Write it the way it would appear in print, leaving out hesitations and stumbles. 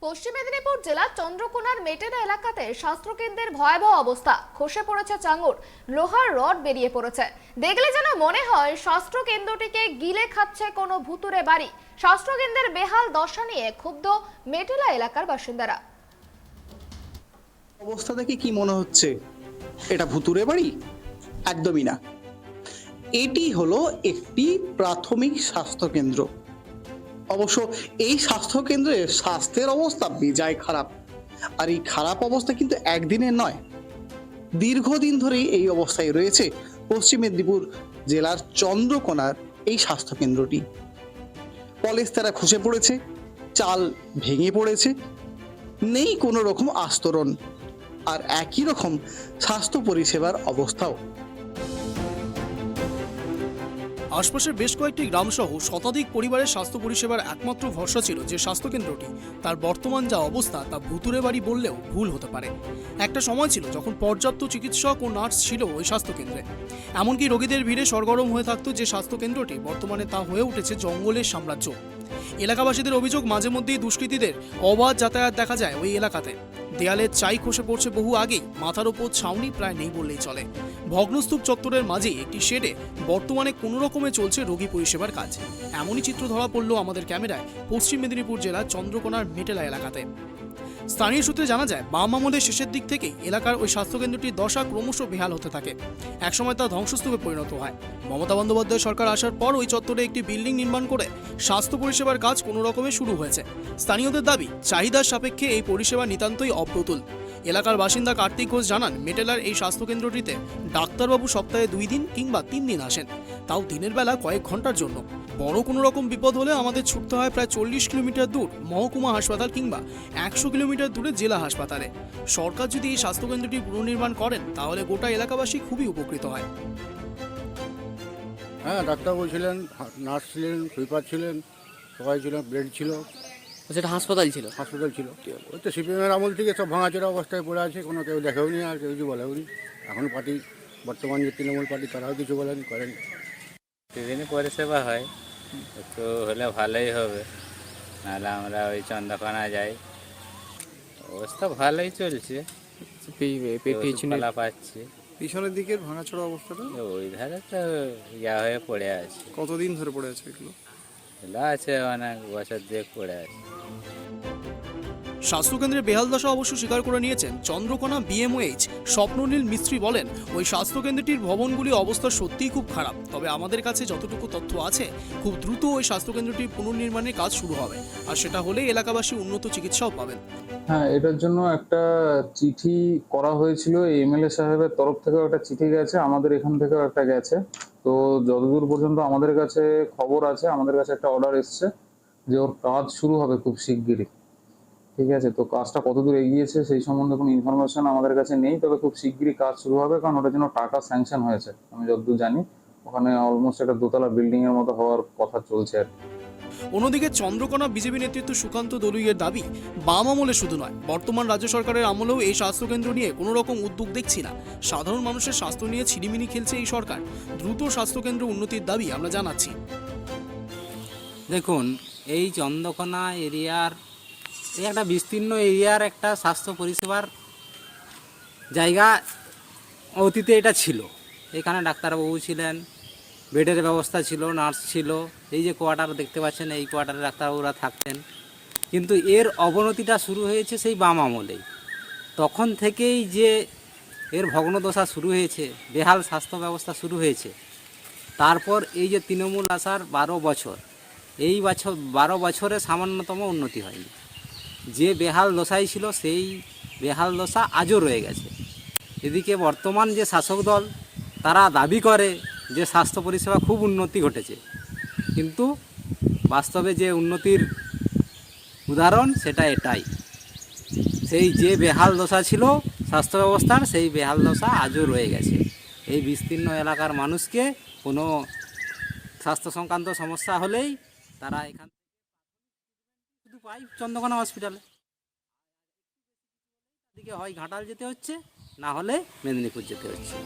পশ্চিম মেদিনীপুর জেলার চন্দ্রকোনার মেটেরা এলাকাতে স্বাস্থ্যকেন্দ্রের ভয়াবহ অবস্থা। খসে পড়েছে চাঙড়, লোহার রড বেরিয়ে পড়েছে। দেখলে যেন মনে হয় স্বাস্থ্যকেন্দ্রটিকে গিলে খাচ্ছে কোনো ভুতুরে বাড়ি। স্বাস্থ্যকেন্দ্রের বেহাল দশা নিয়ে ক্ষুব্ধ মেটেরা এলাকার বাসিন্দারা। অবস্থা দেখে কি মনে হচ্ছে এটা ভুতুরে বাড়ি? একদমই না। এটি হলো একটি প্রাথমিক স্বাস্থ্যকেন্দ্র। অবশ্য এই স্বাস্থ্যকেন্দ্রে স্বাস্থ্যের অবস্থা বেজায় খারাপ। আর এই খারাপ অবস্থা কিন্তু একদিনের নয়, দীর্ঘদিন ধরেই এই অবস্থায় রয়েছে পশ্চিম মেদিনীপুর জেলার চন্দ্রকোনার এই স্বাস্থ্যকেন্দ্রটি। পলেস্তারা খসে পড়েছে, চাল ভেঙে পড়েছে, নেই কোনো রকম আস্তরণ। আর একই রকম স্বাস্থ্য পরিষেবার অবস্থাও। আশপাশের বেশ কয়েকটি গ্রামসহ শতাধিক পরিবারের স্বাস্থ্য পরিষেবার একমাত্র ভরসা ছিল যে স্বাস্থ্যকেন্দ্রটি। তার বর্তমান যা অবস্থা তা ভুতুরে বাড়ি বললেও ভুল হতে পারে। একটা সময় ছিল যখন পর্যাপ্ত চিকিৎসক ও নার্স ছিল ওই স্বাস্থ্যকেন্দ্রে, এমনকি রোগীদের ভিড়ে সরগরম হয়ে থাকতো যে স্বাস্থ্যকেন্দ্রটি, বর্তমানে তা হয়ে উঠেছে জঙ্গলের সাম্রাজ্য। এলাকাবাসীদের অভিযোগ, মাঝে মধ্যেই দুষ্কৃতীদের অবাধ যাতায়াত দেখা যায় ওই এলাকাতে। দেয়ালের চাই খসে পড়ছে বহু আগেই, মাথার ওপর ছাউনি প্রায় নেই বললেই চলে। ভগ্নস্তূপ চত্বরের মাঝে একটি শেডে বর্তমানে কোনো রকমে চলছে রোগী পরিষেবার কাজ। এমনই চিত্র ধরা পড়ল আমাদের ক্যামেরায় পশ্চিম মেদিনীপুর জেলার চন্দ্রকোনার মেটেলা এলাকাতে। স্থানীয় সূত্রে জানা যায়, বাম আমলের শেষের দিক থেকেই এলাকার ওই স্বাস্থ্যকেন্দ্রটির দশা ক্রমশ বেহাল হতে থাকে। একসময় তা ধ্বংসস্তূপে পরিণত হয়। মমতা বন্দ্যোপাধ্যায় সরকার আসার পর ওই চত্বরে একটি বিল্ডিং নির্মাণ করে স্বাস্থ্য পরিষেবার কাজ কোনো রকমে শুরু হয়েছে। স্থানীয়দের দাবি, চাহিদার সাপেক্ষে এই পরিষেবা নিতান্তই অপ্রতুল। এলাকার বাসিন্দা কার্তিক ঘোষ জানান, মেটেলার এই স্বাস্থ্যকেন্দ্রটিতে ডাক্তারবাবু সপ্তাহে 2 দিন কিংবা 3 দিন আসেন, তাও দিনের বেলা কয়েক ঘন্টার জন্য। বড় কোনো রকম বিপদ হলে আমাদের ছুটতে হয় প্রায় 40 কিলোমিটার দূর মহকুমা হাসপাতাল কিংবা 100 কিলোমিটার দূরে জেলা হাসপাতালে। সরকার যদি এই স্বাস্থ্যকেন্দ্রটি পুনর্নির্মাণ করেন তাহলে গোটা এলাকাবাসী খুবই উপকৃত হয়। হ্যাঁ, ডাক্তারবাবু ছিলেন, নার্স ছিলেন, সুইপার ছিলেন, সবাই ছিলেন, বেড ছিল। সেটা হাসপাতাল ছিল? হাসপাতাল ছিল। ওই তো সিপিএমের আমল থেকে সব ভাঙাচোরা অবস্থায় পড়ে আছে, কোনো কেউ দেখেও নি আর কেউ কিছু বলেও নি। এখন পার্টি, বর্তমান যে তৃণমূল পার্টি, তারাও কিছু বলেন করেন। প্রতিদিনই পরিষেবা হয়, একটু হলে ভালোই হবে, নাহলে আমরা ওই চন্দ্রকোনা যাই। অবস্থা ভালোই চলছে, পাচ্ছি। পিছনের দিকের ভাঙাচোরা অবস্থাটা ওই ধারে তো ইয়া হয়ে পড়ে আছে। কতদিন ধরে পড়ে আছে এগুলো? আছে অনেক বছর দিয়ে পড়ে আছে। স্বাস্থ্যকেন্দ্রের বেহাল দশা অবশ্য স্বীকার করে নিয়েছেন চন্দ্রকোনা বিএমওএইচ স্বপ্ননীল মিস্ত্রি। বলেন, ওই স্বাস্থ্যকেন্দ্রটির ভবনগুলির অবস্থা সত্যিই খুব খারাপ। তবে আমাদের কাছে যতটুকু তথ্য আছে, খুব দ্রুত ওই স্বাস্থ্যকেন্দ্রটির পুনর্নির্মাণের কাজ শুরু হবে, আর সেটা হলে এলাকাবাসী উন্নত চিকিৎসাও পাবেন। হ্যাঁ, এটার জন্য একটা চিঠি করা হয়েছিল, এমএলএ সাহেবের তরফ থেকেও একটা চিঠি গেছে, আমাদের এখান থেকেও একটা গেছে। তো যতদূর পর্যন্ত আমাদের কাছে খবর আছে, আমাদের কাছে একটা অর্ডার এসছে যে ওর কাজ শুরু হবে খুব শিগগিরই। ঠিক আছে, তো কাজটা কতদূর এগিয়েছে সেই সম্বন্ধে কোনো ইনফরমেশন আমাদের কাছে নেই, তবে খুব শিগগিরই কাজ শুরু হবে, কারণ ওটার জন্য টাকা স্যাংশন হয়েছে আমি যতদূর জানি। ওখানে অলমোস্ট একটা 2তলা বিল্ডিং এর মতো হওয়ার কথা চলছে আর কি। অন্যদিকে চন্দ্রকোনা বিজেপি নেতৃত্ব সুকান্ত দলুইয়ের দাবি, বাম আমলে শুধু নয়, বর্তমান রাজ্য সরকারের আমলেও এই স্বাস্থ্যকেন্দ্র নিয়ে কোনো রকম উদ্যোগ দেখছি না। সাধারণ মানুষের স্বাস্থ্য নিয়ে ছিনিমিনি খেলছে এই সরকার। দ্রুত স্বাস্থ্যকেন্দ্র উন্নতির দাবি আমরা জানাচ্ছি। দেখুন, এই চন্দ্রকোনা এরিয়ার এই একটা বিস্তীর্ণ এরিয়ার একটা স্বাস্থ্য পরিষেবার জায়গা অতীতে এটা ছিল। এখানে ডাক্তারবাবু ছিলেন, বেডের ব্যবস্থা ছিল, নার্স ছিল। এই যে কোয়ার্টার দেখতে পাচ্ছেন, এই কোয়ার্টারে ডাক্তারবাবুরা থাকতেন। কিন্তু এর অবনতিটা শুরু হয়েছে সেই বাম আমলেই। তখন থেকেই যে এর ভগ্নদশা শুরু হয়েছে, বেহাল স্বাস্থ্য ব্যবস্থা শুরু হয়েছে। তারপর এই যে তৃণমূল আসার 12 বছর, এই 12 বছরে সামান্যতম উন্নতি হয়নি। যে বেহাল দশাই ছিল সেই বেহাল দশা আজও রয়ে গেছে। এদিকে বর্তমান যে শাসক দল, তারা দাবি করে যে স্বাস্থ্য পরিষেবা খুব উন্নতি ঘটেছে, কিন্তু বাস্তবে যে উন্নতির উদাহরণ সেটা এটাই। সেই যে বেহাল দশা ছিল স্বাস্থ্য ব্যবস্থার, সেই বেহাল দশা আজও রয়ে গেছে। এই বিস্তীর্ণ এলাকার মানুষকে কোনো স্বাস্থ্য সংক্রান্ত সমস্যা হলেই তারা এখান শুধু পাই চন্দ্রকোনা হসপিটালে। দিকে হয় ঘাটাল যেতে হচ্ছে, না হলে মেদিনীপুর যেতে হচ্ছে।